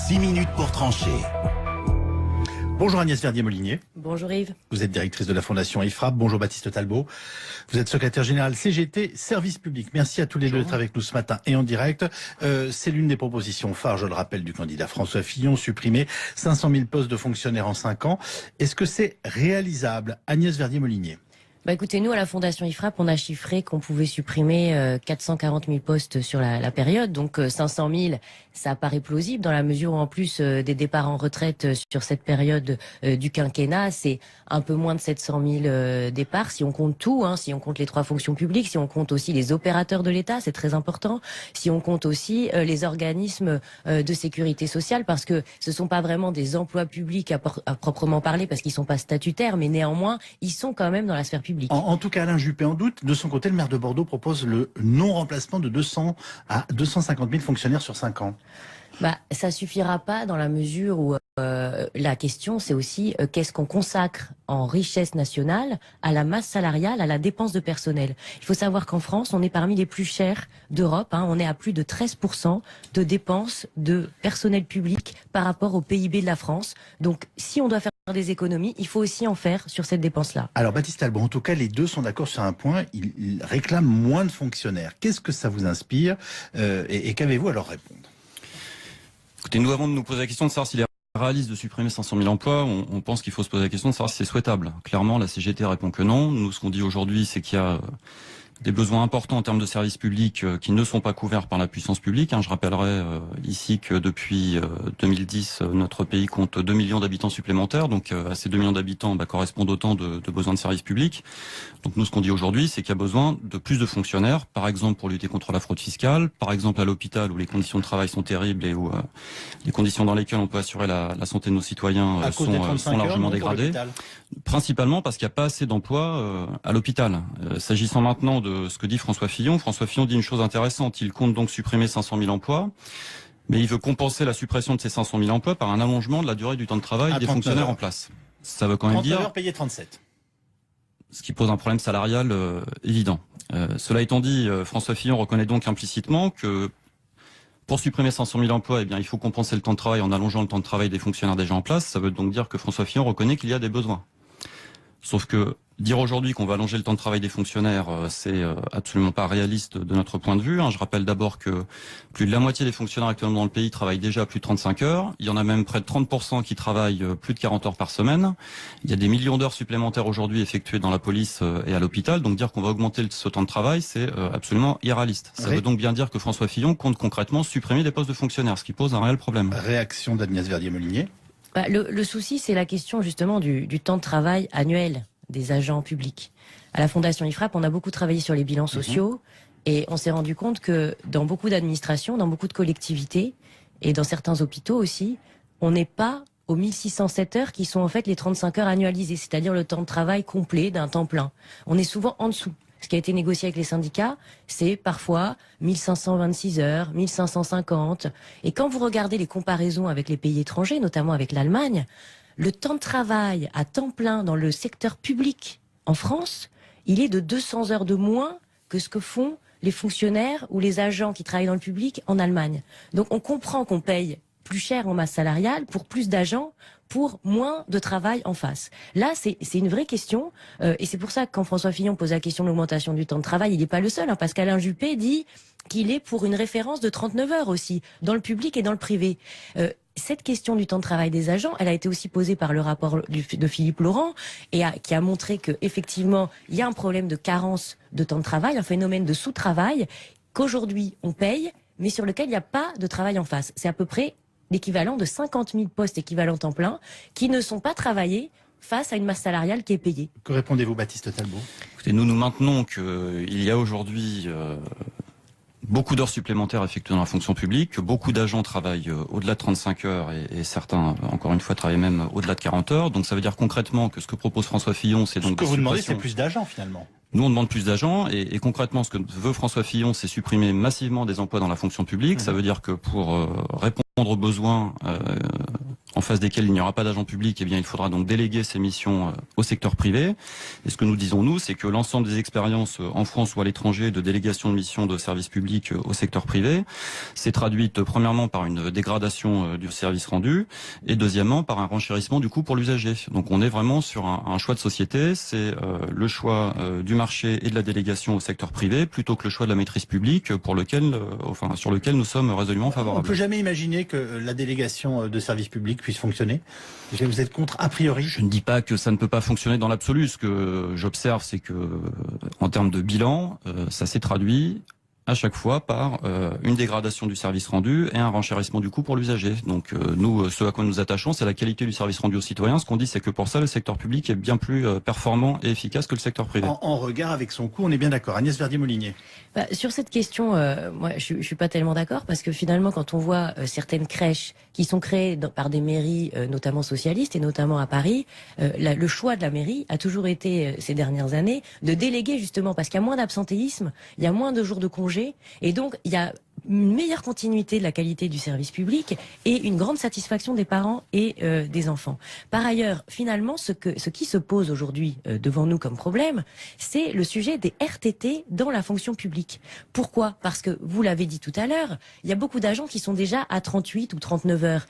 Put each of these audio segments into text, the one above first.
6 minutes pour trancher. Bonjour Agnès Verdier-Molinier. Bonjour Yves. Vous êtes directrice de la Fondation IFRAP. Bonjour Baptiste Talbot. Vous êtes secrétaire général CGT Service Public. Merci à tous les deux d'être avec nous ce matin et en direct. C'est l'une des propositions phares, je le rappelle, du candidat François Fillon, supprimer 500 000 postes de fonctionnaires en 5 ans. Est-ce que c'est réalisable, Agnès Verdier-Molinier? Écoutez, nous, à la Fondation IFRAP, on a chiffré qu'on pouvait supprimer 440 000 postes sur la période. Donc 500 000, ça paraît plausible dans la mesure où, en plus des départs en retraite sur cette période du quinquennat, c'est un peu moins de 700 000 départs. Si on compte tout, si on compte les 3 fonctions publiques, si on compte aussi les opérateurs de l'État, c'est très important. Si on compte aussi les organismes de sécurité sociale, parce que ce sont pas vraiment des emplois publics à proprement parler, parce qu'ils sont pas statutaires, mais néanmoins, ils sont quand même dans la sphère publique. En tout cas, Alain Juppé en doute. De son côté, le maire de Bordeaux propose le non-remplacement de 200 à 250 000 fonctionnaires sur 5 ans. Ça suffira pas dans la mesure où la question c'est aussi qu'est-ce qu'on consacre en richesse nationale à la masse salariale, à la dépense de personnel. Il faut savoir qu'en France, on est parmi les plus chers d'Europe. On est à plus de 13% de dépenses de personnel public par rapport au PIB de la France. Donc, si on doit faire des économies, il faut aussi en faire sur cette dépense-là. Alors, Baptiste Talbot, en tout cas, les deux sont d'accord sur un point. Ils réclament moins de fonctionnaires. Qu'est-ce que ça vous inspire et qu'avez-vous à leur répondre? Écoutez, nous avons de nous poser la question de savoir s'il est réaliste de supprimer 500 000 emplois. On pense qu'il faut se poser la question de savoir si c'est souhaitable. Clairement, la CGT répond que non. Nous, ce qu'on dit aujourd'hui, c'est qu'il y a des besoins importants en termes de services publics qui ne sont pas couverts par la puissance publique. Je rappellerai ici que depuis 2010, notre pays compte 2 millions d'habitants supplémentaires. Donc à ces 2 millions d'habitants correspondent autant de besoins de services publics. Donc nous, ce qu'on dit aujourd'hui, c'est qu'il y a besoin de plus de fonctionnaires, par exemple pour lutter contre la fraude fiscale, par exemple à l'hôpital où les conditions de travail sont terribles et où les conditions dans lesquelles on peut assurer la santé de nos citoyens sont largement dégradées. Principalement parce qu'il n'y a pas assez d'emplois à l'hôpital. S'agissant maintenant de ce que dit François Fillon dit une chose intéressante. Il compte donc supprimer 500 000 emplois, mais il veut compenser la suppression de ces 500 000 emplois par un allongement de la durée du temps de travail des fonctionnaires en place. Ça veut quand même dire 39 heures payées 37. Ce qui pose un problème salarial évident. Cela étant dit, François Fillon reconnaît donc implicitement que pour supprimer 500 000 emplois, il faut compenser le temps de travail en allongeant le temps de travail des fonctionnaires déjà en place. Ça veut donc dire que François Fillon reconnaît qu'il y a des besoins. Sauf que dire aujourd'hui qu'on va allonger le temps de travail des fonctionnaires, c'est absolument pas réaliste de notre point de vue. Je rappelle d'abord que plus de la moitié des fonctionnaires actuellement dans le pays travaillent déjà plus de 35 heures. Il y en a même près de 30% qui travaillent plus de 40 heures par semaine. Il y a des millions d'heures supplémentaires aujourd'hui effectuées dans la police et à l'hôpital. Donc dire qu'on va augmenter ce temps de travail, c'est absolument irréaliste. Ça veut donc bien dire que François Fillon compte concrètement supprimer des postes de fonctionnaires, ce qui pose un réel problème. Réaction d'Agnès Verdier-Molinier. Le souci, c'est la question justement du temps de travail annuel des agents publics. À la Fondation IFRAP, on a beaucoup travaillé sur les bilans sociaux et on s'est rendu compte que dans beaucoup d'administrations, dans beaucoup de collectivités et dans certains hôpitaux aussi, on n'est pas aux 1607 heures qui sont en fait les 35 heures annualisées, c'est-à-dire le temps de travail complet d'un temps plein. On est souvent en dessous. Ce qui a été négocié avec les syndicats, c'est parfois 1526 heures, 1550. Et quand vous regardez les comparaisons avec les pays étrangers, notamment avec l'Allemagne, le temps de travail à temps plein dans le secteur public en France, il est de 200 heures de moins que ce que font les fonctionnaires ou les agents qui travaillent dans le public en Allemagne. Donc on comprend qu'on paye plus cher en masse salariale pour plus d'agents, pour moins de travail en face. Là, c'est une vraie question, et c'est pour ça que quand François Fillon pose la question de l'augmentation du temps de travail, il n'est pas le seul, parce qu'Alain Juppé dit qu'il est pour une référence de 39 heures aussi, dans le public et dans le privé. Cette question du temps de travail des agents, elle a été aussi posée par le rapport de Philippe Laurent, et qui a montré que effectivement, il y a un problème de carence de temps de travail, un phénomène de sous-travail, qu'aujourd'hui on paye, mais sur lequel il n'y a pas de travail en face. C'est à peu près l'équivalent de 50 000 postes équivalents temps plein qui ne sont pas travaillés face à une masse salariale qui est payée. Que répondez-vous, Baptiste Talbot? Écoutez, nous maintenons qu'il y a aujourd'hui beaucoup d'heures supplémentaires effectuées dans la fonction publique, que beaucoup d'agents travaillent au-delà de 35 heures et certains, encore une fois, travaillent même au-delà de 40 heures. Donc ça veut dire concrètement que ce que propose François Fillon, c'est donc... Ce que vous demandez, c'est plus d'agents finalement. Nous, on demande plus d'agents et concrètement, ce que veut François Fillon, c'est supprimer massivement des emplois dans la fonction publique. Ça veut dire que pour répondre aux besoins en face desquels il n'y aura pas d'agent public, eh bien il faudra donc déléguer ces missions au secteur privé. Et ce que nous disons, nous, c'est que l'ensemble des expériences en France ou à l'étranger de délégation de missions de service public au secteur privé s'est traduite premièrement par une dégradation du service rendu et deuxièmement par un renchérissement du coût pour l'usager. Donc on est vraiment sur un choix de société, c'est le choix du marché et de la délégation au secteur privé plutôt que le choix de la maîtrise publique sur lequel nous sommes résolument On favorables. ne peut jamais imaginer que la délégation de service public puisse fonctionner. Vous êtes contre a priori? Je ne dis pas que ça ne peut pas fonctionner dans l'absolu. Ce que j'observe, c'est que en termes de bilan, ça s'est traduit à chaque fois par une dégradation du service rendu et un renchérissement du coût pour l'usager. Donc nous, ce à quoi nous nous attachons, c'est la qualité du service rendu aux citoyens. Ce qu'on dit, c'est que pour ça, le secteur public est bien plus performant et efficace que le secteur privé. En regard avec son coût, on est bien d'accord. Agnès Verdier-Molinier. Sur cette question, moi, je suis pas tellement d'accord parce que finalement, quand on voit certaines crèches qui sont créées par des mairies, notamment socialistes et notamment à Paris, le choix de la mairie a toujours été ces dernières années de déléguer justement parce qu'il y a moins d'absentéisme, il y a moins de jours de congé et donc il y a une meilleure continuité de la qualité du service public et une grande satisfaction des parents et des enfants. Par ailleurs, finalement, ce qui se pose aujourd'hui devant nous comme problème, c'est le sujet des RTT dans la fonction publique. Pourquoi? Parce que, vous l'avez dit tout à l'heure, il y a beaucoup d'agents qui sont déjà à 38 ou 39 heures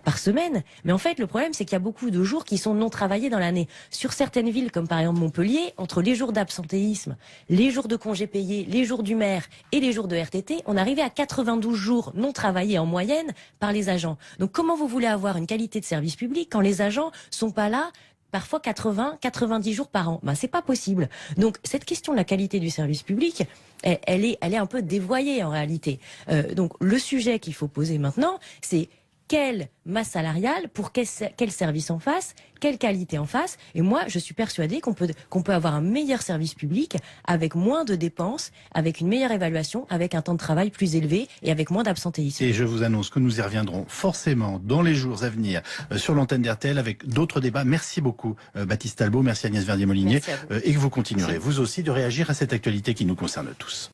par semaine, mais en fait, le problème, c'est qu'il y a beaucoup de jours qui sont non travaillés dans l'année. Sur certaines villes, comme par exemple Montpellier, entre les jours d'absentéisme, les jours de congés payés, les jours du maire et les jours de RTT, on arrivait à 92 jours non travaillés en moyenne par les agents. Donc comment vous voulez avoir une qualité de service public quand les agents sont pas là parfois 80-90 jours par an? C'est pas possible. Donc cette question de la qualité du service public, elle est un peu dévoyée en réalité. Donc le sujet qu'il faut poser maintenant, c'est quelle masse salariale pour quel service en face, quelle qualité en face. Et moi, je suis persuadée qu'on peut avoir un meilleur service public avec moins de dépenses, avec une meilleure évaluation, avec un temps de travail plus élevé et avec moins d'absentéisme. Et je vous annonce que nous y reviendrons forcément dans les jours à venir sur l'antenne d'RTL avec d'autres débats. Merci beaucoup Baptiste Talbot, merci Agnès Verdier-Molinier et que vous continuerez vous aussi de réagir à cette actualité qui nous concerne tous.